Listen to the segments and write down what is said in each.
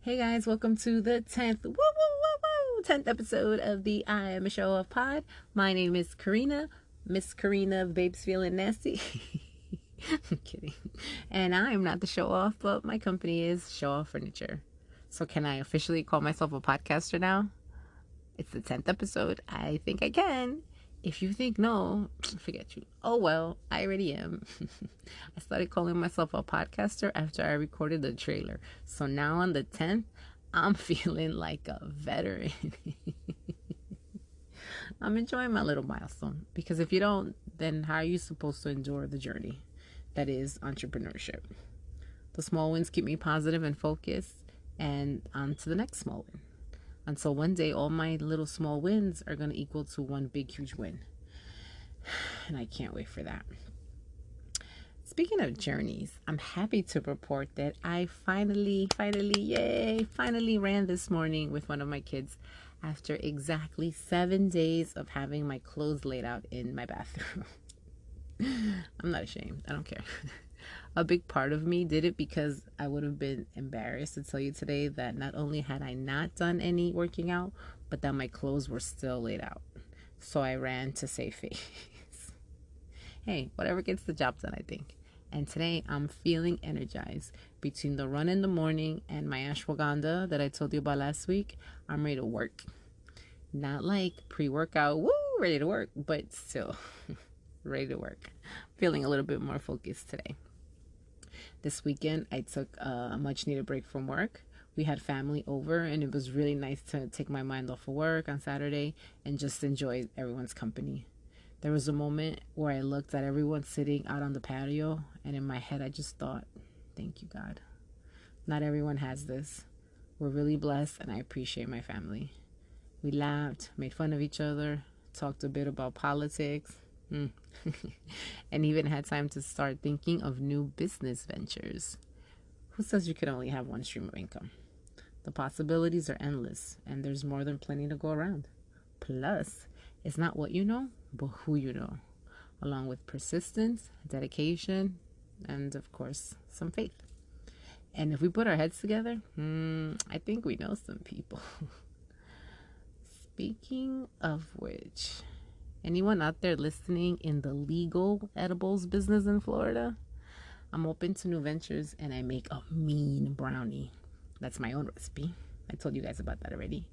Hey guys, welcome to the 10th episode of the I Am a Show Off Pod. My name is Karina, Miss Karina of Babes Feeling Nasty. I'm kidding. And I'm not the show off, but my company is Show Off Furniture. So can I officially call myself a podcaster now? It's the 10th episode. I think I can. If you think no, forget you. Oh well, I already am. I started calling myself a podcaster after I recorded the trailer. So now on the 10th, I'm feeling like a veteran. I'm enjoying my little milestone because if you don't, then how are you supposed to endure the journey that is entrepreneurship? The small wins keep me positive and focused, and on to the next small win. Until one day, all my little small wins are going to equal to one big, huge win. And I can't wait for that. Speaking of journeys, I'm happy to report that I finally ran this morning with one of my kids after exactly 7 days of having my clothes laid out in my bathroom. I'm not ashamed. I don't care. A big part of me did it because I would have been embarrassed to tell you today that not only had I not done any working out, but that my clothes were still laid out. So I ran to save face. Hey, whatever gets the job done, I think. And today I'm feeling energized. Between the run in the morning and my ashwagandha that I told you about last week, I'm ready to work. Not like pre-workout, woo, ready to work, but still ready to work. Feeling a little bit more focused today. This weekend, I took a much needed break from work. We had family over, and it was really nice to take my mind off of work on Saturday and just enjoy everyone's company. There was a moment where I looked at everyone sitting out on the patio, and in my head, I just thought, thank you, God. Not everyone has this. We're really blessed, and I appreciate my family. We laughed, made fun of each other, talked a bit about politics, and even had time to start thinking of new business ventures. Who says you can only have one stream of income? The possibilities are endless, and there's more than plenty to go around. Plus, it's not what you know, but who you know, along with persistence, dedication, and of course, some faith. And if we put our heads together, I think we know some people. Speaking of which, anyone out there listening in the legal edibles business in Florida? I'm open to new ventures, and I make a mean brownie. That's my own recipe. I told you guys about that already.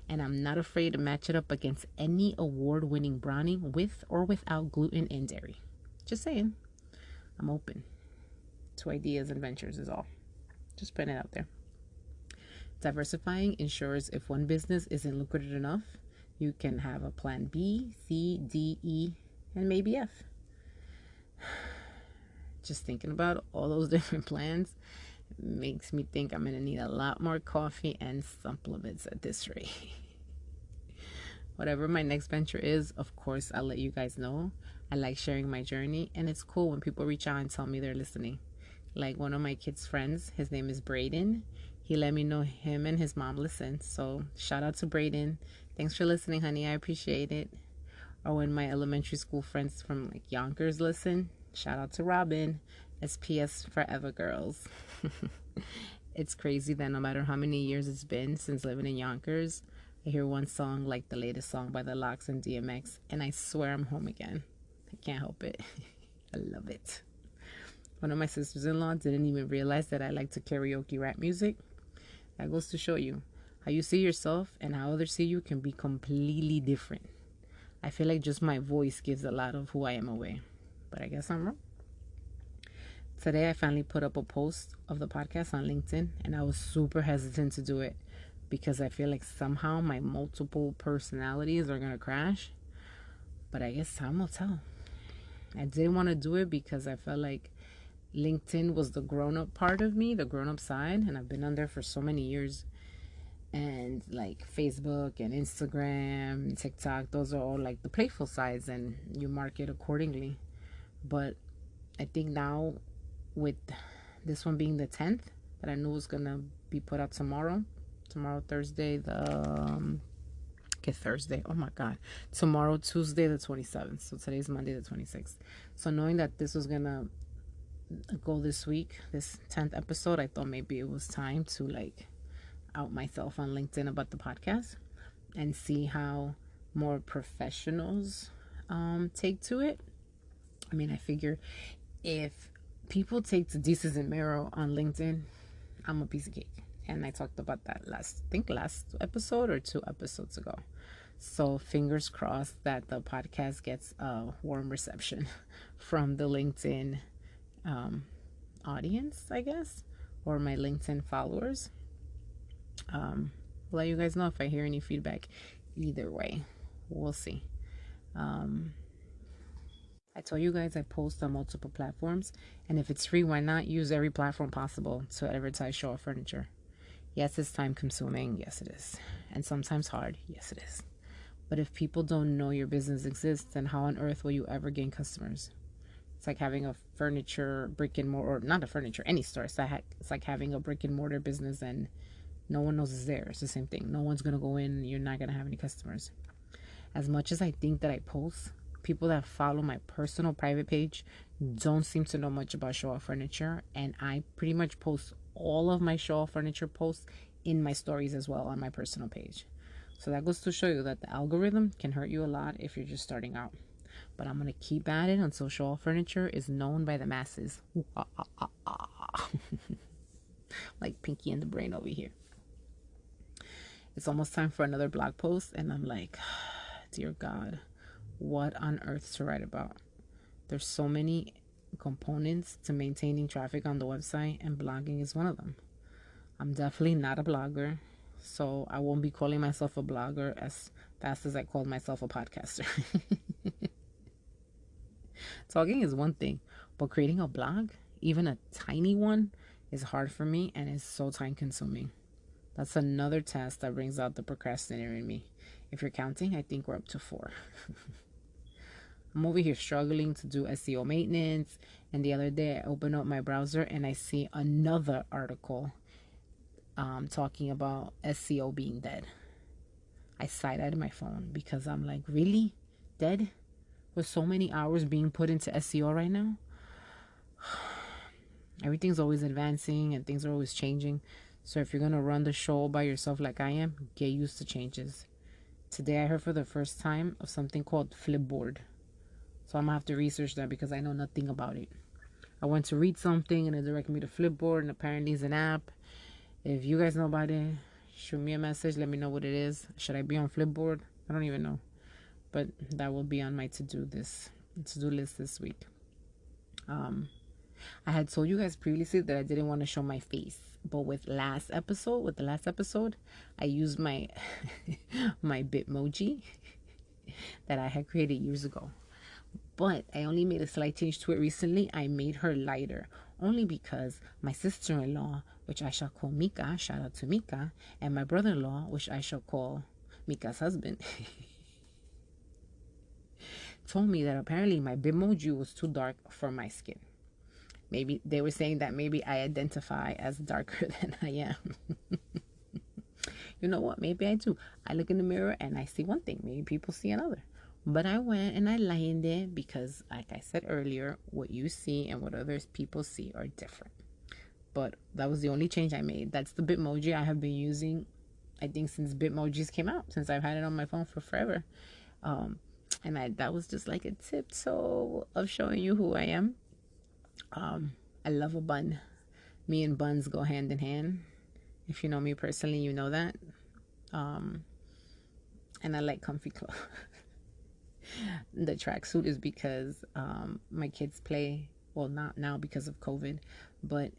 And I'm not afraid to match it up against any award-winning brownie with or without gluten and dairy. Just saying. I'm open to ideas and ventures is all. Just putting it out there. Diversifying ensures if one business isn't lucrative enough, you can have a plan B, C, D, E, and maybe F. Just thinking about all those different plans makes me think I'm going to need a lot more coffee and supplements at this rate. Whatever my next venture is, of course, I'll let you guys know. I like sharing my journey, and it's cool when people reach out and tell me they're listening. Like one of my kids' friends, his name is Braden. He let me know him and his mom listen. So shout out to Braden. Thanks for listening, honey. I appreciate it. Or when my elementary school friends from like Yonkers listen, shout out to Robin. SPS Forever Girls. It's crazy that no matter how many years it's been since living in Yonkers, I hear one song like the latest song by The Lox and DMX, and I swear I'm home again. I can't help it. I love it. One of my sisters-in-law didn't even realize that I like to karaoke rap music. That goes to show you how you see yourself and how others see you can be completely different. I feel like just my voice gives a lot of who I am away, but I guess I'm wrong. Today I finally put up a post of the podcast on LinkedIn, and I was super hesitant to do it because I feel like somehow my multiple personalities are going to crash, but I guess time will tell. I didn't want to do it because I felt like LinkedIn was the grown-up part of me, the grown-up side, and I've been on there for so many years. And like Facebook and Instagram and TikTok, those are all like the playful sides, and you market accordingly. But I think now, with this one being the 10th, that I knew was gonna be put out tomorrow, Thursday, Thursday, oh my god, tomorrow, Tuesday the 27th, so today's Monday the 26th. So knowing that this was gonna go this week, this 10th episode, I thought maybe it was time to like out myself on LinkedIn about the podcast and see how more professionals take to it. I mean, I figure if people take to Desus and Mero on LinkedIn, I'm a piece of cake. And I talked about that last episode or 2 episodes ago. So fingers crossed that the podcast gets a warm reception from the LinkedIn audience, I guess, or my LinkedIn followers. I'll let you guys know if I hear any feedback. Either way, we'll see. I told you guys I post on multiple platforms, and if it's free, why not use every platform possible to advertise show off furniture? Yes, it's time consuming. Yes, it is. And sometimes hard. Yes, it is. But if people don't know your business exists, then how on earth will you ever gain customers? It's like having a furniture brick and mortar, or not a furniture, any store. It's like having a brick and mortar business and no one knows it's there. It's the same thing. No one's going to go in and you're not going to have any customers. As much as I think that I post, people that follow my personal private page don't seem to know much about show off furniture. And I pretty much post all of my show off furniture posts in my stories as well on my personal page. So that goes to show you that the algorithm can hurt you a lot if you're just starting out. But I'm going to keep at it until show off furniture is known by the masses. Like Pinky and the Brain over here. It's almost time for another blog post, and I'm like, dear God, what on earth to write about? There's so many components to maintaining traffic on the website, and blogging is one of them. I'm definitely not a blogger, so I won't be calling myself a blogger as fast as I called myself a podcaster. Talking is one thing, but creating a blog, even a tiny one, is hard for me and is so time consuming. That's another task that brings out the procrastinator in me. If you're counting, I think we're up to 4. I'm over here struggling to do SEO maintenance, and the other day I open up my browser and I see another article talking about SEO being dead. I side-eyed my phone because I'm like, really? Dead? With so many hours being put into SEO right now? Everything's always advancing and things are always changing. So if you're going to run the show by yourself like I am, get used to changes. Today I heard for the first time of something called Flipboard. So I'm going to have to research that because I know nothing about it. I went to read something and it directed me to Flipboard, and apparently it's an app. If you guys know about it, shoot me a message. Let me know what it is. Should I be on Flipboard? I don't even know. But that will be on my to-do list this week. I had told you guys previously that I didn't want to show my face. But with the last episode, I used my my Bitmoji that I had created years ago. But I only made a slight change to it recently. I made her lighter, only because my sister-in-law, which I shall call Mika, shout out to Mika, and my brother-in-law, which I shall call Mika's husband, told me that apparently my Bitmoji was too dark for my skin. Maybe they were saying that maybe I identify as darker than I am. You know what? Maybe I do. I look in the mirror and I see one thing. Maybe people see another. But I went and I lined it because, like I said earlier, what you see and what other people see are different. But that was the only change I made. That's the Bitmoji I have been using, I think, since Bitmojis came out, since I've had it on my phone for forever. And that was just like a tiptoe of showing you who I am. I love a bun. Me and buns go hand in hand. If you know me personally, you know that. And I like comfy clothes. The tracksuit is because my kids play, well, not now because of COVID, but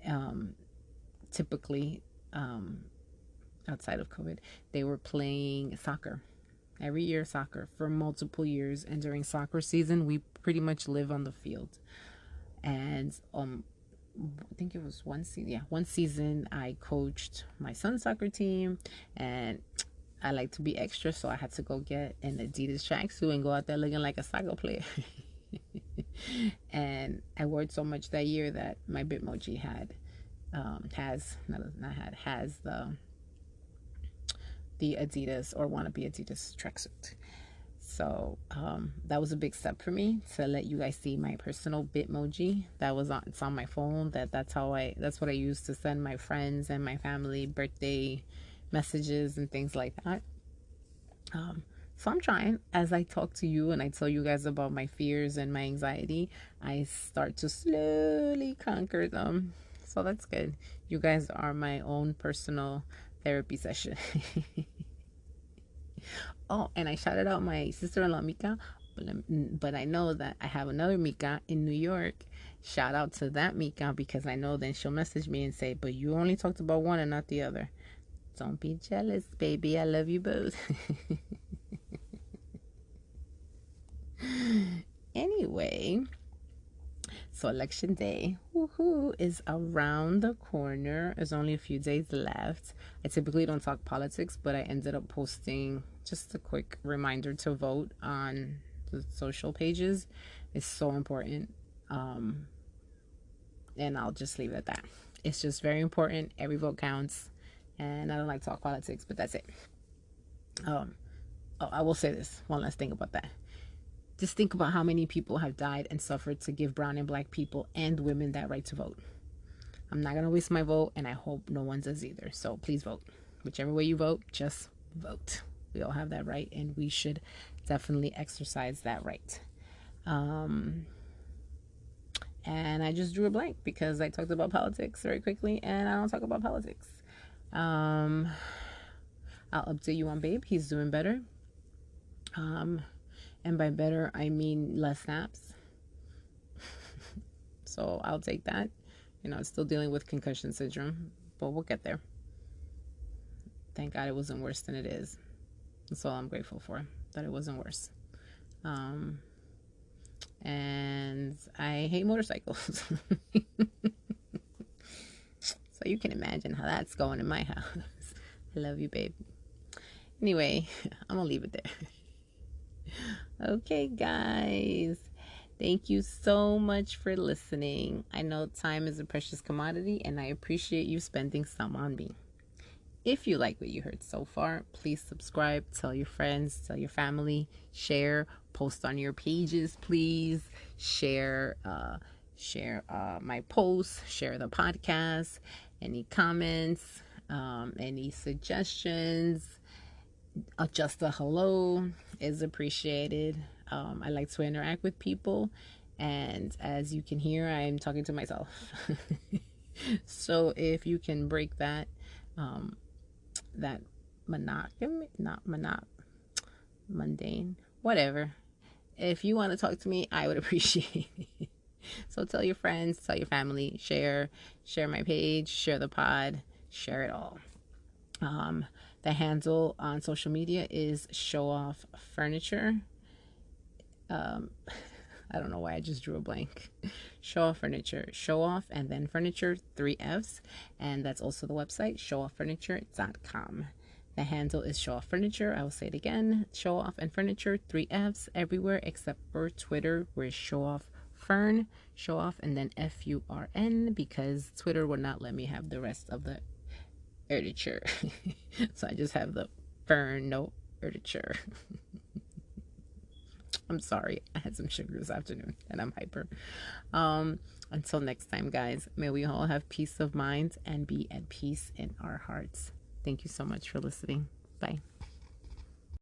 typically outside of COVID, they were playing soccer. Every year soccer for multiple years, and during soccer season we pretty much live on the field. And I think it was one season I coached my son's soccer team, and I like to be extra, so I had to go get an Adidas tracksuit and go out there looking like a soccer player. And I wore it so much that year that my Bitmoji has the Adidas or wannabe Adidas tracksuit. So that was a big step for me to let you guys see my personal Bitmoji. It's on my phone. That's what I use to send my friends and my family birthday messages and things like that. So I'm trying. As I talk to you and I tell you guys about my fears and my anxiety, I start to slowly conquer them. So that's good. You guys are my own personal therapy session. Oh, and I shouted out my sister-in-law Mika, but I know that I have another Mika in New York. Shout out to that Mika, because I know then she'll message me and say, but you only talked about one and not the other. Don't be jealous, baby. I love you both. Anyway, so election day, woohoo, is around the corner. There's only a few days left. I typically don't talk politics, but I ended up posting just a quick reminder to vote on the social pages. It's so important. And I'll just leave it at that. It's just very important. Every vote counts. And I don't like to talk politics, but that's it. I will say this one last thing about that. Just think about how many people have died and suffered to give brown and black people and women that right to vote. I'm not going to waste my vote, and I hope no one does either. So please vote. Whichever way you vote, just vote. We all have that right, and we should definitely exercise that right. And I just drew a blank because I talked about politics very quickly, and I don't talk about politics. I'll update you on Babe. He's doing better. And by better, I mean less snaps. So I'll take that. It's still dealing with concussion syndrome, but we'll get there. Thank God it wasn't worse than it is. That's all I'm grateful for, that it wasn't worse. And I hate motorcycles. So you can imagine how that's going in my house. I love you, babe. Anyway, I'm going to leave it there. Okay, guys. Thank you so much for listening. I know time is a precious commodity, and I appreciate you spending some on me. If you like what you heard so far, please subscribe, tell your friends, tell your family, share, post on your pages, please. Share my posts, share the podcast, any comments, any suggestions. Just a hello is appreciated. I like to interact with people, and as you can hear, I'm talking to myself. So if you can break that monogamy, not mundane, whatever. If you want to talk to me, I would appreciate it. So tell your friends, tell your family, share my page, share the pod, share it all. The handle on social media is Show Off Furniture. I don't know why I just drew a blank. Show Off Furniture. Show Off and then Furniture, 3 F's. And that's also the website, showoffurniture.com. The handle is Show Off Furniture. I will say it again. Show Off and Furniture, 3 F's everywhere except for Twitter, where it's Show Off Fern. Show Off and then FURN, because Twitter would not let me have the rest of the Erditure. So I just have the Fern, no Erditure. I'm sorry. I had some sugar this afternoon and I'm hyper. Until next time, guys, may we all have peace of mind and be at peace in our hearts. Thank you so much for listening. Bye.